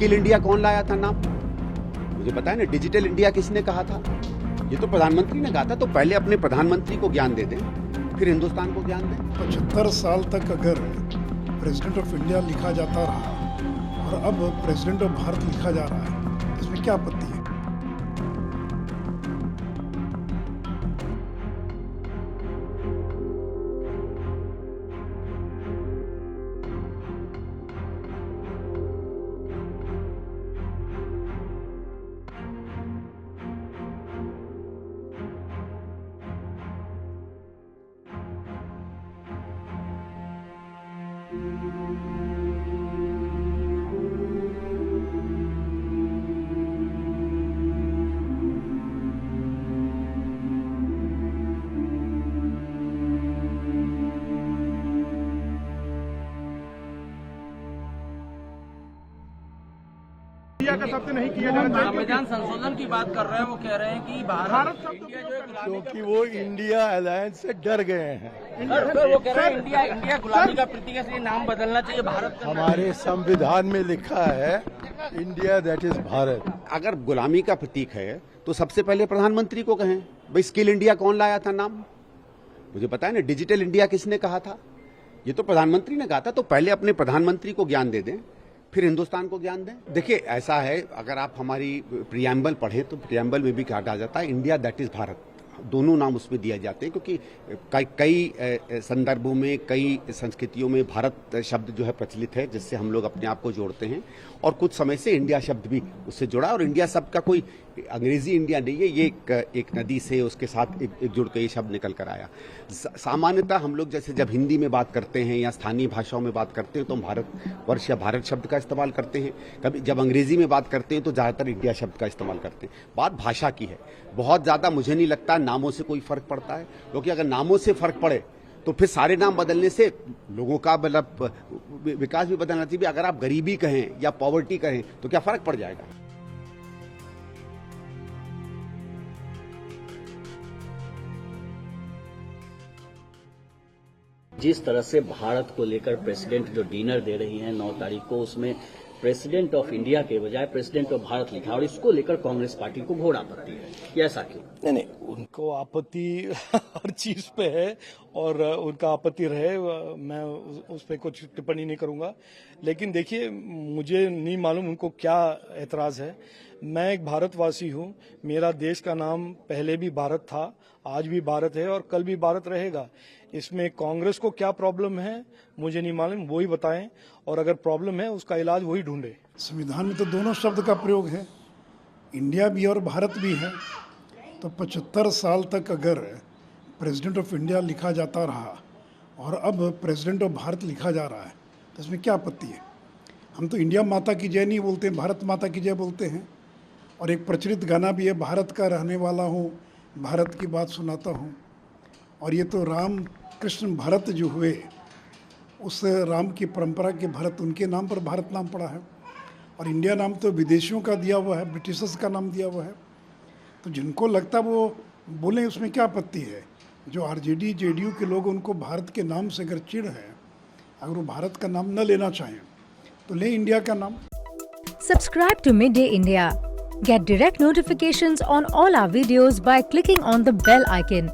Skill India कौन लाया था नाम? मुझे पता है ना। डिजिटल इंडिया किसने कहा था? ये तो प्रधानमंत्री ने कहा था। तो पहले अपने प्रधानमंत्री को ज्ञान दे दें, फिर हिंदुस्तान को ज्ञान दें। 75 साल तक अगर प्रेसिडेंट ऑफ इंडिया लिखा जाता रहा और अब प्रेसिडेंट ऑफ भारत लिखा जा रहा है, इसमें क्या आपत्ति है? इंडिया का शब्द नहीं किया जाना चाहिए। संविधान संशोधन की बात कर रहे हैं, वो कह रहे हैं कि भारत इंडिया जो है क्योंकि वो इंडिया अलायंस से डर गए हैं। सर, वो कह रहे हैं इंडिया गुलामी का प्रतीक है, इसलिए नाम बदलना चाहिए भारत का। हमारे संविधान में लिखा है इंडिया दैट इज भारत। अगर गुलामी का प्रतीक है तो सबसे पहले प्रधानमंत्री को कहें, भाई स्किल इंडिया कौन लाया था नाम? मुझे पता है ना। डिजिटल इंडिया किसने कहा था? ये तो प्रधानमंत्री ने कहा था। तो पहले अपने प्रधानमंत्री को ज्ञान दे दें, फिर हिंदुस्तान को ज्ञान दें। देखिए, ऐसा है, अगर आप हमारी प्रियम्बल पढ़ें तो प्रियम्बल में भी कहा जाता है इंडिया दैट इज भारत। दोनों नाम उसमें दिए जाते हैं, क्योंकि कई संदर्भों में, कई संस्कृतियों में भारत शब्द जो है प्रचलित है, जिससे हम लोग अपने आप को जोड़ते हैं। और कुछ समय से इंडिया शब्द भी उससे जुड़ा। और इंडिया शब्द का कोई अंग्रेजी इंडिया नहीं है, ये एक नदी से उसके साथ एक जुड़ के ये शब्द निकल कर आया। सामान्यतः हम लोग जैसे जब हिंदी में बात करते हैं या स्थानीय भाषाओं में बात करते हैं तो हम भारतवर्ष या भारत शब्द का इस्तेमाल करते हैं। कभी जब अंग्रेजी में बात करते हैं तो ज्यादातर इंडिया शब्द का इस्तेमाल करते हैं। बात भाषा की है। बहुत ज्यादा मुझे नहीं लगता नामों से कोई फर्क पड़ता है, क्योंकि अगर नामों से फर्क पड़े तो फिर सारे नाम बदलने से लोगों का मतलब विकास भी बदलना चाहिए। अगर आप गरीबी कहें या पॉवर्टी कहें तो क्या फर्क पड़ जाएगा? जिस तरह से भारत को लेकर प्रेसिडेंट जो डिनर दे रही हैं 9 तारीख को, उसमें प्रेसिडेंट ऑफ इंडिया के बजाय प्रेसिडेंट ऑफ भारत लिखा, और इसको लेकर कांग्रेस पार्टी को घोर आपत्ति है। ये ऐसा क्यों? नहीं, उनको आपत्ति हर चीज पे है और उनका आपत्ति रहे, मैं उस पर कुछ टिप्पणी नहीं करूंगा। लेकिन देखिए, मुझे नहीं मालूम उनको क्या एतराज है। मैं एक भारतवासी हूं। मेरा देश का नाम पहले भी भारत था, आज भी भारत है और कल भी भारत रहेगा। इसमें कांग्रेस को क्या प्रॉब्लम है मुझे नहीं मालूम, वो ही बताएं, और अगर प्रॉब्लम है उसका इलाज वही ढूंढे। संविधान में तो दोनों शब्द का प्रयोग है, इंडिया भी और भारत भी है। तो 75 साल तक अगर प्रेसिडेंट ऑफ इंडिया लिखा जाता रहा और अब प्रेसिडेंट ऑफ भारत लिखा जा रहा है, तो इसमें क्या आपत्ति है? हम तो इंडिया माता की जय नहीं बोलते, भारत माता की जय बोलते हैं। और एक प्रचलित गाना भी है, भारत का रहने वाला हूँ, भारत की बात सुनाता हूँ। और ये तो राम कृष्ण भरत जो हुए, उस राम की परंपरा के भरत, उनके नाम पर भारत नाम पड़ा है। और इंडिया नाम तो विदेशियों का दिया हुआ है, ब्रिटिशर्स का नाम दिया हुआ है। तो जिनको लगता वो बोलें, उसमें क्या आपत्ति है? जो आरजेडी जेडीयू के लोग, उनको भारत के नाम से अगर चिढ़ है, अगर वो भारत का नाम न लेना चाहें तो ले इंडिया का नाम। Subscribe to Midday India. Get direct notifications on all our videos by clicking on the bell icon.